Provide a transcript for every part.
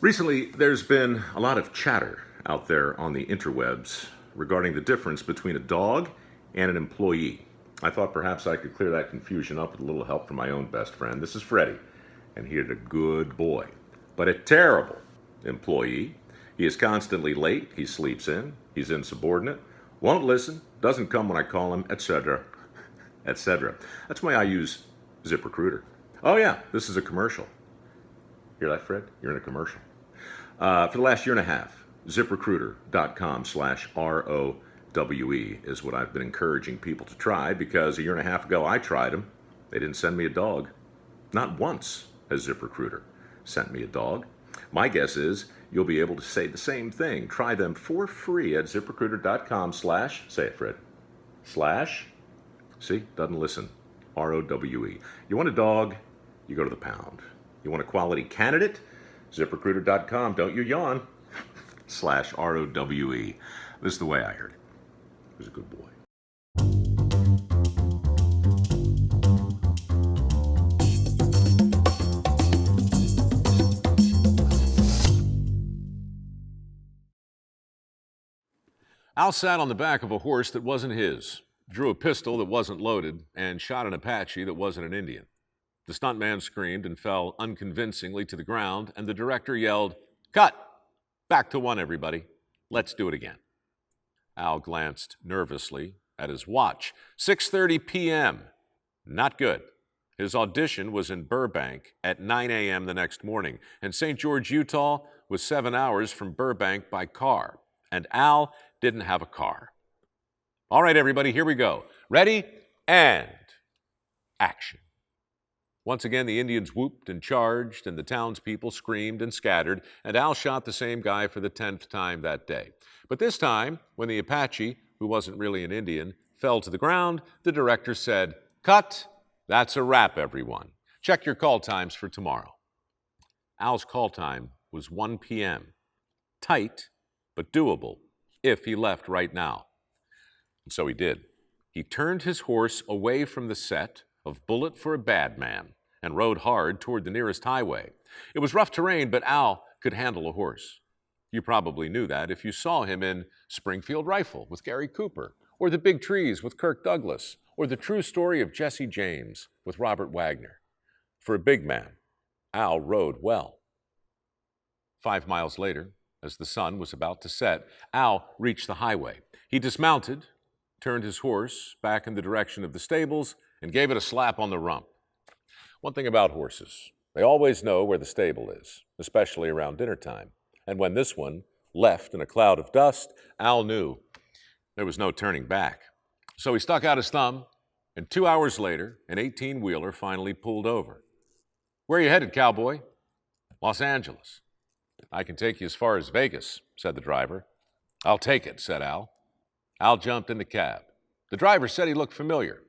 Recently, there's been a lot of chatter out there on the interwebs regarding the difference between a dog and an employee. I thought perhaps I could clear that confusion up with a little help from my own best friend. This is Freddie, and he is a good boy, but a terrible employee. He is constantly late, he sleeps in, he's insubordinate, won't listen, doesn't come when I call him, etc., etc. That's why I use ZipRecruiter. Oh yeah, this is a commercial. Hear that, Fred? You're in a commercial. For the last year and a half, ZipRecruiter.com/ROWE is what I've been encouraging people to try because a year and a half ago I tried them. They didn't send me a dog. Not once has ZipRecruiter sent me a dog. My guess is you'll be able to say the same thing. Try them for free at ZipRecruiter.com/ say it, Fred, slash, see, doesn't listen, ROWE. You want a dog, you go to the pound. You want a quality candidate? ZipRecruiter.com, don't you yawn, /ROWE. This is the way I heard it. He was a good boy. Al sat on the back of a horse that wasn't his, drew a pistol that wasn't loaded, and shot an Apache that wasn't an Indian. The stuntman screamed and fell unconvincingly to the ground, and the director yelled, "Cut! Back to one, everybody. Let's do it again." Al glanced nervously at his watch. 6:30 p.m. Not good. His audition was in Burbank at 9 a.m. the next morning, and St. George, Utah was 7 hours from Burbank by car, and Al didn't have a car. All right, everybody, here we go. Ready? And action. Once again, the Indians whooped and charged, and the townspeople screamed and scattered, and Al shot the same guy for the 10th time that day. But this time, when the Apache, who wasn't really an Indian, fell to the ground, the director said, "Cut! That's a wrap, everyone. Check your call times for tomorrow." Al's call time was 1 p.m. Tight, but doable, if he left right now. And so he did. He turned his horse away from the set of Bullet for a Bad Man and rode hard toward the nearest highway. It was rough terrain, but Al could handle a horse. You probably knew that if you saw him in Springfield Rifle with Gary Cooper, or The Big Trees with Kirk Douglas, or The True Story of Jesse James with Robert Wagner. For a big man, Al rode well. 5 miles later, as the sun was about to set, Al reached the highway. He dismounted, turned his horse back in the direction of the stables, and gave it a slap on the rump. One thing about horses, they always know where the stable is, especially around dinner time. And when this one left in a cloud of dust, Al knew there was no turning back. So he stuck out his thumb, and 2 hours later, an 18-wheeler finally pulled over. "Where are you headed, cowboy?" "Los Angeles." "I can take you as far as Vegas," said the driver. "I'll take it," said Al. Al jumped in the cab. The driver said he looked familiar.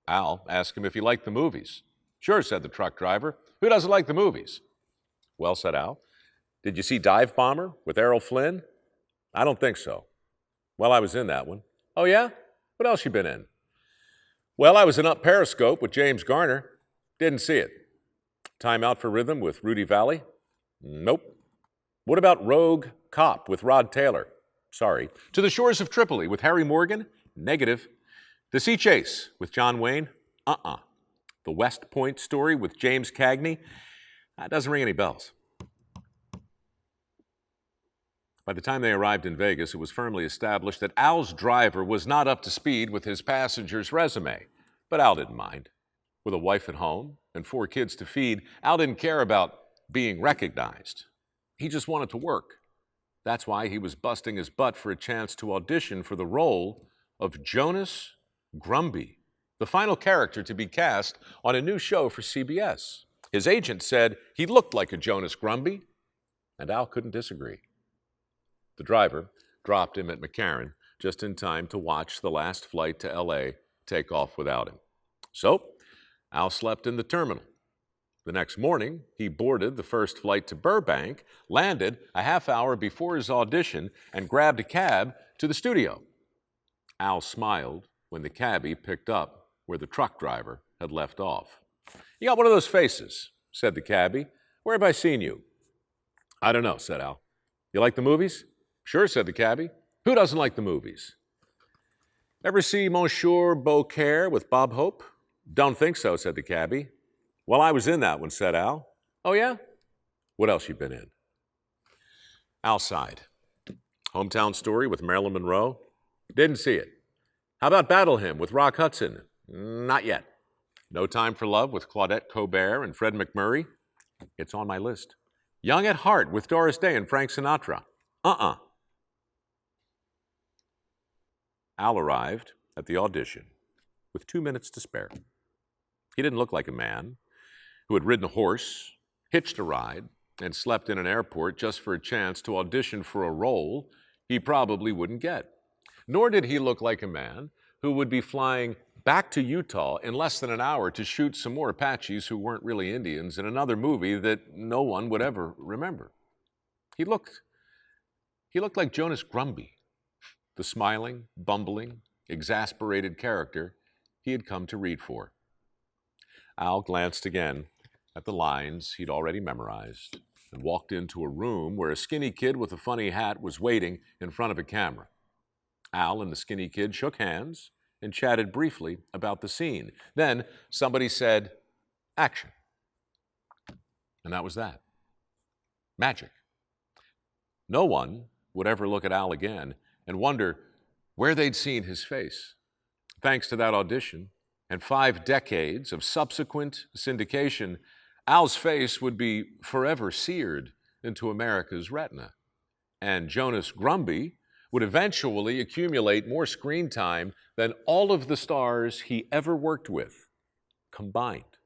Al asked him if he liked the movies. "Sure," said the truck driver. "Who doesn't like the movies?" "Well," said Al, "did you see Dive Bomber with Errol Flynn?" "I don't think so." "Well, I was in that one." "Oh, yeah? What else you been in?" "Well, I was in Up Periscope with James Garner." "Didn't see it." "Time Out for Rhythm with Rudy Valley?" "Nope." "What about Rogue Cop with Rod Taylor?" "Sorry." "To the Shores of Tripoli with Harry Morgan?" "Negative." "The Sea Chase with John Wayne?" "Uh-uh." "The West Point Story with James Cagney?" That doesn't ring any bells. By the time they arrived in Vegas, it was firmly established that Al's driver was not up to speed with his passenger's resume. But Al didn't mind. With a wife at home and 4 kids to feed, Al didn't care about being recognized. He just wanted to work. That's why he was busting his butt for a chance to audition for the role of Jonas Grumby, the final character to be cast on a new show for CBS. His agent said he looked like a Jonas Grumby, and Al couldn't disagree. The driver dropped him at McCarran just in time to watch the last flight to L.A. take off without him. So Al slept in the terminal. The next morning, he boarded the first flight to Burbank, landed a half hour before his audition, and grabbed a cab to the studio. Al smiled when the cabbie picked up where the truck driver had left off. "You got one of those faces," said the cabbie. "Where have I seen you?" I don't know, said Al. You like the movies? Sure, said the cabbie. Who doesn't like the movies? Ever see Monsieur Beaucaire with Bob Hope? Don't think so, said the cabbie. Well, I was in that one, said Al. Oh, yeah? What else you been in? Al sighed. Hometown Story with Marilyn Monroe? Didn't see it. How about Battle Hymn with Rock Hudson? Not yet. No Time for Love with Claudette Colbert and Fred McMurray? It's on my list. Young at Heart with Doris Day and Frank Sinatra? Al arrived at the audition with 2 minutes to spare. He didn't look like a man who had ridden a horse, hitched a ride, and slept in an airport just for a chance to audition for a role he probably wouldn't get. Nor did he look like a man who would be flying back to Utah in less than an hour to shoot some more Apaches who weren't really Indians in another movie that no one would ever remember. He looked like Jonas Grumby, the smiling, bumbling, exasperated character he had come to read for. Al glanced again at the lines he'd already memorized and walked into a room where a skinny kid with a funny hat was waiting in front of a camera. Al and the skinny kid shook hands and chatted briefly about the scene. Then somebody said, "Action." And that was that. Magic. No one would ever look at Al again and wonder where they'd seen his face. Thanks to that audition and 5 decades of subsequent syndication, Al's face would be forever seared into America's retina. And Jonas Grumby would eventually accumulate more screen time than all of the stars he ever worked with combined.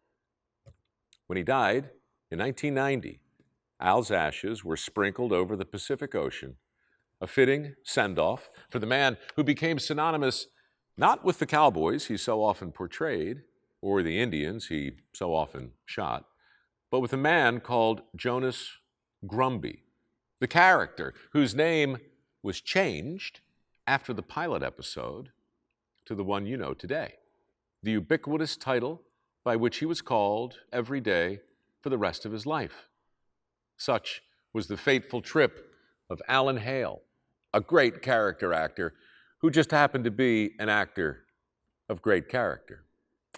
When he died in 1990, Al's ashes were sprinkled over the Pacific Ocean, a fitting send-off for the man who became synonymous not with the cowboys he so often portrayed or the Indians he so often shot, but with a man called Jonas Grumby, the character whose name was changed after the pilot episode to the one you know today, the ubiquitous title by which he was called every day for the rest of his life. Such was the fateful trip of Alan Hale, a great character actor who just happened to be an actor of great character.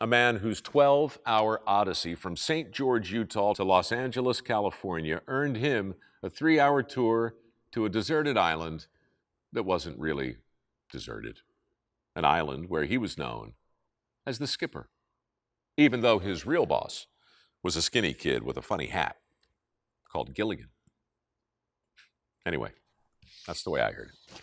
A man whose 12-hour odyssey from St. George, Utah to Los Angeles, California earned him a 3-hour tour to a deserted island that wasn't really deserted. An island where he was known as the skipper, even though his real boss was a skinny kid with a funny hat called Gilligan. Anyway, that's the way I heard it.